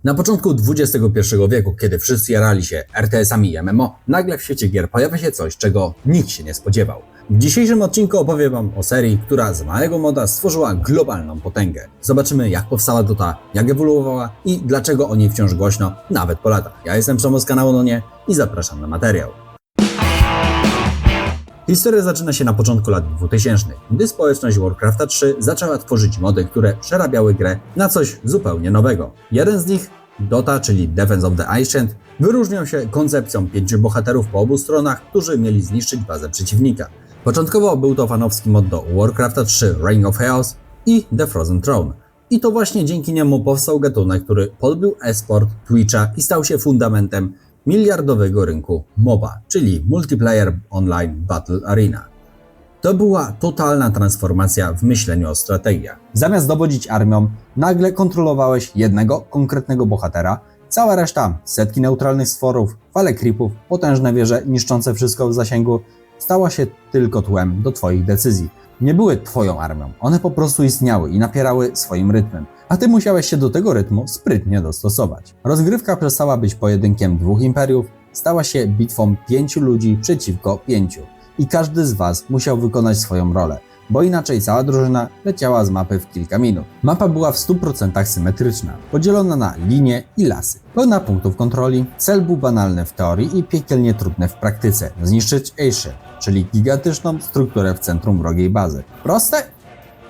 Na początku XXI wieku, kiedy wszyscy jarali się RTS-ami i MMO, nagle w świecie gier pojawia się coś, czego nikt się nie spodziewał. W dzisiejszym odcinku opowiem Wam o serii, która z małego moda stworzyła globalną potęgę. Zobaczymy, jak powstała Dota, jak ewoluowała i dlaczego o niej wciąż głośno, nawet po latach. Ja jestem Przemoc z kanału Nonie i zapraszam na materiał. Historia zaczyna się na początku lat 2000, gdy społeczność Warcrafta 3 zaczęła tworzyć mody, które przerabiały grę na coś zupełnie nowego. Jeden z nich, Dota, czyli Defense of the Ancient, wyróżniał się koncepcją 5 bohaterów po obu stronach, którzy mieli zniszczyć bazę przeciwnika. Początkowo był to fanowski mod do Warcrafta 3 Reign of Chaos i The Frozen Throne. I to właśnie dzięki niemu powstał gatunek, który podbił e-sport, Twitcha i stał się fundamentem miliardowego rynku MOBA, czyli Multiplayer Online Battle Arena. To była totalna transformacja w myśleniu o strategiach. Zamiast dowodzić armią, nagle kontrolowałeś jednego konkretnego bohatera, cała reszta, setki neutralnych stworów, fale creepów, potężne wieże niszczące wszystko w zasięgu, stała się tylko tłem do Twoich decyzji. Nie były Twoją armią, one po prostu istniały i napierały swoim rytmem, a Ty musiałeś się do tego rytmu sprytnie dostosować. Rozgrywka przestała być pojedynkiem dwóch imperiów, stała się bitwą 5 ludzi przeciwko 5 i każdy z Was musiał wykonać swoją rolę, bo inaczej cała drużyna leciała z mapy w kilka minut. Mapa była w 100% symetryczna, podzielona na linie i lasy. Pełna punktów kontroli, cel był banalny w teorii i piekielnie trudny w praktyce. Zniszczyć Asia, czyli gigantyczną strukturę w centrum wrogiej bazy. Proste?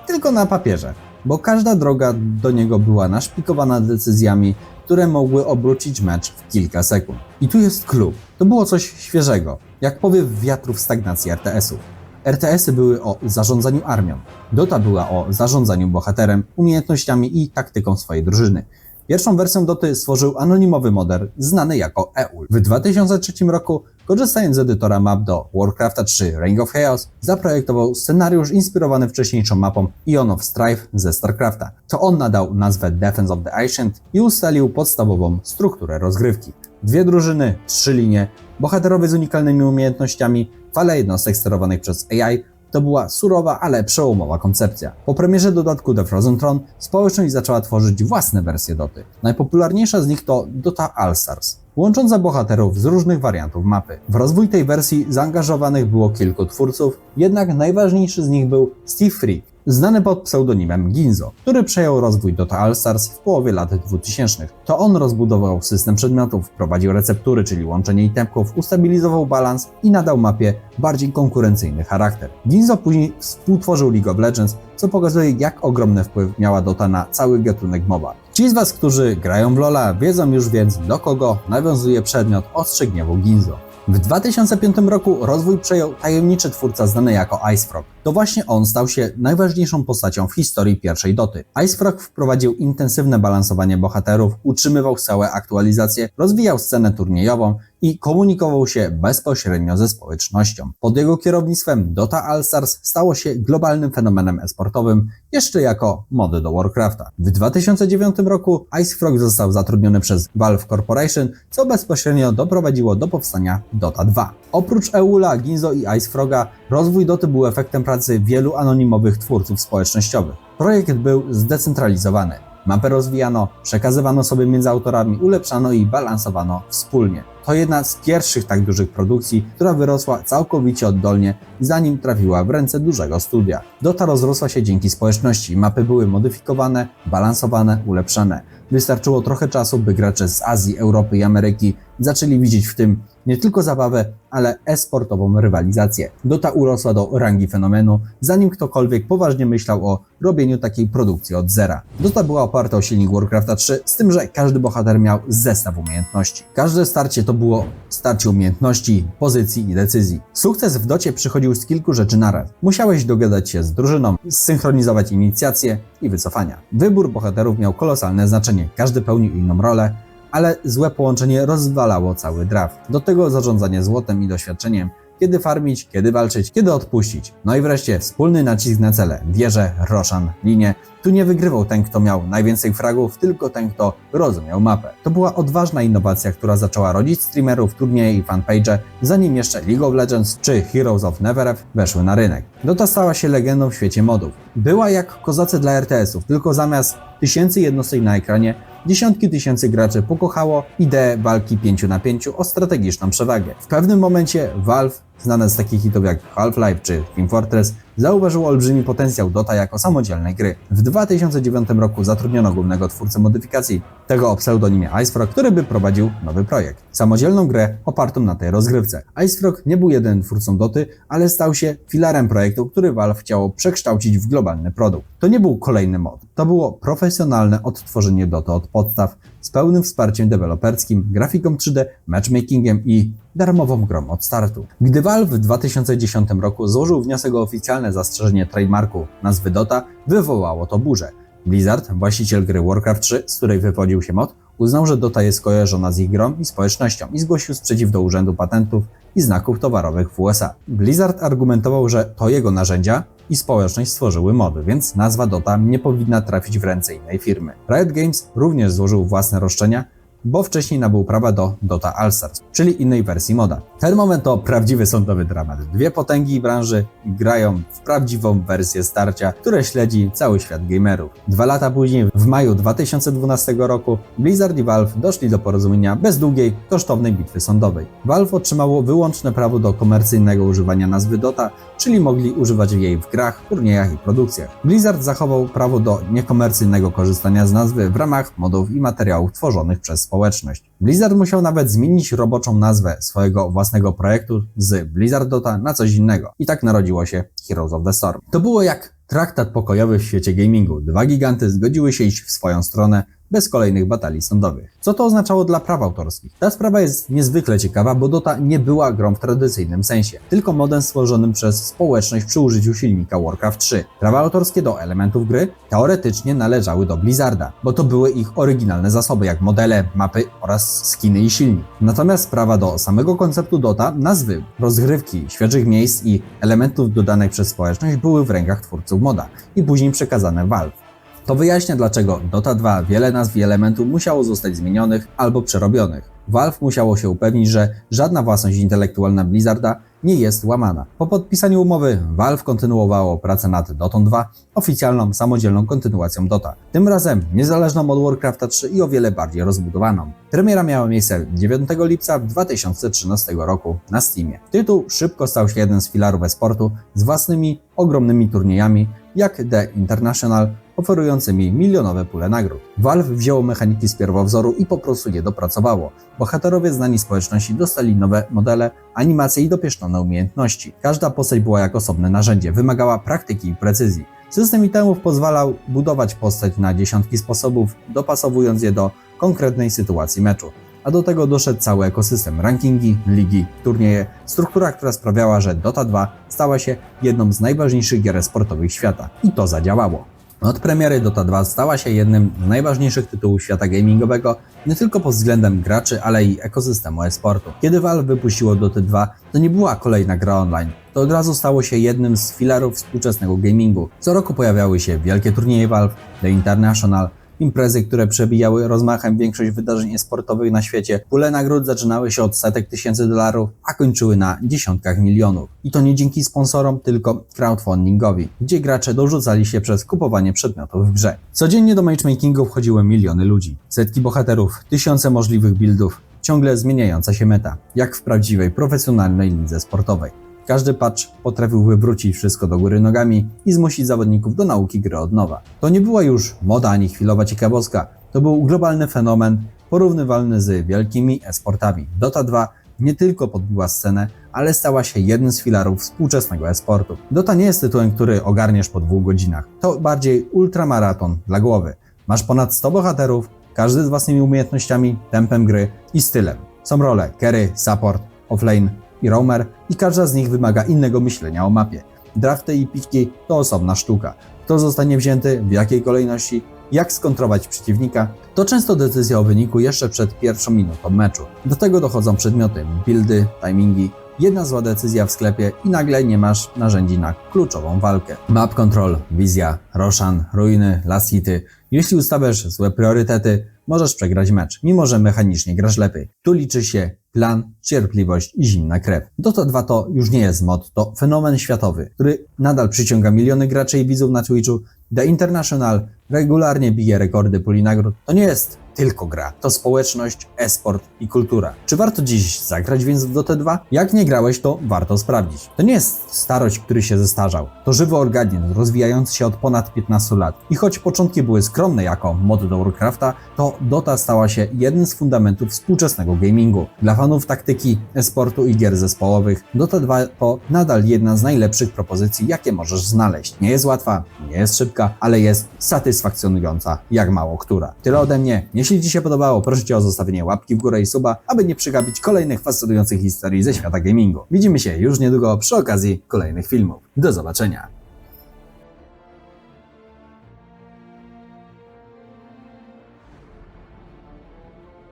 Tylko na papierze, bo każda droga do niego była naszpikowana decyzjami, które mogły obrócić mecz w kilka sekund. I tu jest clue. To było coś świeżego, jak powiew wiatru w stagnacji RTS-ów. RTS-y były o zarządzaniu armią. Dota była o zarządzaniu bohaterem, umiejętnościami i taktyką swojej drużyny. Pierwszą wersję Doty stworzył anonimowy moder znany jako EUL. W 2003 roku, korzystając z edytora map do Warcrafta 3 Reign of Chaos, zaprojektował scenariusz inspirowany wcześniejszą mapą Ion of Strife ze StarCrafta. To on nadał nazwę Defense of the Ancient i ustalił podstawową strukturę rozgrywki. 2 drużyny, 3 linie, bohaterowie z unikalnymi umiejętnościami, fale jednostek sterowanych przez AI. To była surowa, ale przełomowa koncepcja. Po premierze dodatku The Frozen Throne społeczność zaczęła tworzyć własne wersje Doty. Najpopularniejsza z nich to Dota All Stars, łącząca bohaterów z różnych wariantów mapy. W rozwój tej wersji zaangażowanych było kilku twórców, jednak najważniejszy z nich był Steve Freak, znany pod pseudonimem Ginzo, który przejął rozwój Dota All Stars w połowie lat 2000. To on rozbudował system przedmiotów, wprowadził receptury, czyli łączenie itemków, ustabilizował balans i nadał mapie bardziej konkurencyjny charakter. Ginzo później współtworzył League of Legends, co pokazuje, jak ogromny wpływ miała Dota na cały gatunek MOBA. Ci z Was, którzy grają w LoL'a, wiedzą już więc, do kogo nawiązuje przedmiot Ostrze Gniewu Ginzo. W 2005 roku rozwój przejął tajemniczy twórca znany jako IceFrog. To właśnie on stał się najważniejszą postacią w historii pierwszej Doty. IceFrog wprowadził intensywne balansowanie bohaterów, utrzymywał stałe aktualizacje, rozwijał scenę turniejową i komunikował się bezpośrednio ze społecznością. Pod jego kierownictwem Dota All Stars stało się globalnym fenomenem e-sportowym, jeszcze jako mody do Warcrafta. W 2009 roku IceFrog został zatrudniony przez Valve Corporation, co bezpośrednio doprowadziło do powstania Dota 2. Oprócz EULA, Ginzo i IceFroga, rozwój Doty był efektem pracy wielu anonimowych twórców społecznościowych. Projekt był zdecentralizowany. Mapę rozwijano, przekazywano sobie między autorami, ulepszano i balansowano wspólnie. To jedna z pierwszych tak dużych produkcji, która wyrosła całkowicie oddolnie, zanim trafiła w ręce dużego studia. Dota rozrosła się dzięki społeczności, mapy były modyfikowane, balansowane, ulepszane. Wystarczyło trochę czasu, by gracze z Azji, Europy i Ameryki zaczęli widzieć w tym nie tylko zabawę, ale e-sportową rywalizację. Dota urosła do rangi fenomenu, zanim ktokolwiek poważnie myślał o robieniu takiej produkcji od zera. Dota była oparta o silnik Warcrafta 3, z tym, że każdy bohater miał zestaw umiejętności. Każde starcie to było starcie umiejętności, pozycji i decyzji. Sukces w Docie przychodził z kilku rzeczy naraz. Musiałeś dogadać się z drużyną, zsynchronizować inicjacje i wycofania. Wybór bohaterów miał kolosalne znaczenie, każdy pełnił inną rolę, ale złe połączenie rozwalało cały draft. Do tego zarządzanie złotem i doświadczeniem, kiedy farmić, kiedy walczyć, kiedy odpuścić. No i wreszcie wspólny nacisk na cele, wieże, Roshan, linie. Tu nie wygrywał ten, kto miał najwięcej fragów, tylko ten, kto rozumiał mapę. To była odważna innowacja, która zaczęła rodzić streamerów, turnieje i fanpage, zanim jeszcze League of Legends czy Heroes of Neverwhere weszły na rynek. Dota stała się legendą w świecie modów. Była jak kozacy dla RTS-ów, tylko zamiast tysięcy jednostek na ekranie dziesiątki tysięcy graczy pokochało ideę walki 5 na 5 o strategiczną przewagę. W pewnym momencie Valve, znane z takich hitów jak Half-Life czy Team Fortress, zauważyło olbrzymi potencjał Dota jako samodzielnej gry. W 2009 roku zatrudniono głównego twórcę modyfikacji, tego o pseudonimie IceFrog, który by prowadził nowy projekt. Samodzielną grę opartą na tej rozgrywce. IceFrog nie był jedynym twórcą Doty, ale stał się filarem projektu, który Valve chciało przekształcić w globalny produkt. To nie był kolejny mod. To było profesjonalne odtworzenie Doty od podstaw, z pełnym wsparciem deweloperskim, grafiką 3D, matchmakingiem i darmową grą od startu. Gdy Valve w 2010 roku złożył wniosek o oficjalne zastrzeżenie trademarku nazwy Dota, wywołało to burzę. Blizzard, właściciel gry Warcraft 3, z której wywodził się mod, uznał, że Dota jest kojarzona z ich grą i społecznością i zgłosił sprzeciw do Urzędu Patentów i Znaków Towarowych w USA. Blizzard argumentował, że to jego narzędzia i społeczność stworzyły mody, więc nazwa Dota nie powinna trafić w ręce innej firmy. Riot Games również złożył własne roszczenia, bo wcześniej nabył prawa do Dota All Stars, czyli innej wersji moda. Ten moment to prawdziwy sądowy dramat. Dwie potęgi branży grają w prawdziwą wersję starcia, które śledzi cały świat gamerów. 2 lata później, w maju 2012 roku, Blizzard i Valve doszli do porozumienia bez długiej, kosztownej bitwy sądowej. Valve otrzymało wyłączne prawo do komercyjnego używania nazwy Dota, czyli mogli używać jej w grach, turniejach i produkcjach. Blizzard zachował prawo do niekomercyjnego korzystania z nazwy w ramach modów i materiałów tworzonych przez społeczność. Blizzard musiał nawet zmienić roboczą nazwę swojego własnego projektu z Blizzard Dota na coś innego. I tak narodziło się Heroes of the Storm. To było jak traktat pokojowy w świecie gamingu. Dwa giganty zgodziły się iść w swoją stronę bez kolejnych batalii sądowych. Co to oznaczało dla praw autorskich? Ta sprawa jest niezwykle ciekawa, bo Dota nie była grą w tradycyjnym sensie, tylko modem stworzonym przez społeczność przy użyciu silnika Warcraft 3. Prawa autorskie do elementów gry teoretycznie należały do Blizzarda, bo to były ich oryginalne zasoby, jak modele, mapy oraz skiny i silnik. Natomiast prawa do samego konceptu Dota, nazwy, rozgrywki, świeżych miejsc i elementów dodanych przez społeczność były w rękach twórców moda i później przekazane Valve. To wyjaśnia, dlaczego Dota 2 wiele nazw i elementów musiało zostać zmienionych albo przerobionych. Valve musiało się upewnić, że żadna własność intelektualna Blizzarda nie jest łamana. Po podpisaniu umowy Valve kontynuowało pracę nad Dotą 2, oficjalną, samodzielną kontynuacją Dota. Tym razem niezależną od Warcrafta 3 i o wiele bardziej rozbudowaną. Premiera miała miejsce 9 lipca 2013 roku na Steamie. Tytuł szybko stał się jednym z filarów e-sportu z własnymi, ogromnymi turniejami, jak The International, oferującymi milionowe pule nagród. Valve wzięło mechaniki z pierwowzoru i po prostu je dopracowało. Bohaterowie znani społeczności dostali nowe modele, animacje i dopieszczone umiejętności. Każda postać była jak osobne narzędzie, wymagała praktyki i precyzji. System itemów pozwalał budować postać na dziesiątki sposobów, dopasowując je do konkretnej sytuacji meczu. A do tego doszedł cały ekosystem, rankingi, ligi, turnieje, struktura, która sprawiała, że Dota 2 stała się jedną z najważniejszych gier sportowych świata. I to zadziałało. Od premiery Dota 2 stała się jednym z najważniejszych tytułów świata gamingowego, nie tylko pod względem graczy, ale i ekosystemu e-sportu. Kiedy Valve wypuściło Dota 2, to nie była kolejna gra online. To od razu stało się jednym z filarów współczesnego gamingu. Co roku pojawiały się wielkie turnieje Valve, The International, imprezy, które przebijały rozmachem większość wydarzeń e-sportowych na świecie. Pule nagród zaczynały się od setek tysięcy dolarów, a kończyły na dziesiątkach milionów. I to nie dzięki sponsorom, tylko crowdfundingowi, gdzie gracze dorzucali się przez kupowanie przedmiotów w grze. Codziennie do matchmakingu wchodziły miliony ludzi, setki bohaterów, tysiące możliwych buildów, ciągle zmieniająca się meta, jak w prawdziwej, profesjonalnej lidze sportowej. Każdy patch potrafił wywrócić wszystko do góry nogami i zmusić zawodników do nauki gry od nowa. To nie była już moda ani chwilowa ciekawostka, to był globalny fenomen porównywalny z wielkimi e-sportami. Dota 2 nie tylko podbiła scenę, ale stała się jednym z filarów współczesnego e-sportu. Dota nie jest tytułem, który ogarniesz po 2 godzinach. To bardziej ultramaraton dla głowy. Masz ponad 100 bohaterów, każdy z własnymi umiejętnościami, tempem gry i stylem. Są role carry, support, offlane i roamer i każda z nich wymaga innego myślenia o mapie. Drafty i piwki to osobna sztuka. Kto zostanie wzięty, w jakiej kolejności, jak skontrować przeciwnika, to często decyzja o wyniku jeszcze przed pierwszą minutą meczu. Do tego dochodzą przedmioty, buildy, timingi, jedna zła decyzja w sklepie i nagle nie masz narzędzi na kluczową walkę. Map control, wizja, Roshan, ruiny, last hity. Jeśli ustawiasz złe priorytety, możesz przegrać mecz, mimo że mechanicznie grasz lepiej. Tu liczy się plan, cierpliwość i zimna krew. Dota 2 to już nie jest mod, to fenomen światowy, który nadal przyciąga miliony graczy i widzów na Twitchu. The International regularnie bije rekordy puli nagród, to nie jest tylko gra. To społeczność, e-sport i kultura. Czy warto dziś zagrać więc w Dotę 2? Jak nie grałeś, to warto sprawdzić. To nie jest starość, który się zestarzał. To żywy organizm rozwijający się od ponad 15 lat. I choć początki były skromne jako mod do Warcrafta, to Dota stała się jednym z fundamentów współczesnego gamingu. Dla fanów taktyki, e-sportu i gier zespołowych, Dota 2 to nadal jedna z najlepszych propozycji, jakie możesz znaleźć. Nie jest łatwa, nie jest szybka, ale jest satysfakcjonująca jak mało która. Tyle ode mnie. Jeśli Ci się podobało, proszę Cię o zostawienie łapki w górę i suba, aby nie przegapić kolejnych fascynujących historii ze świata gamingu. Widzimy się już niedługo przy okazji kolejnych filmów. Do zobaczenia!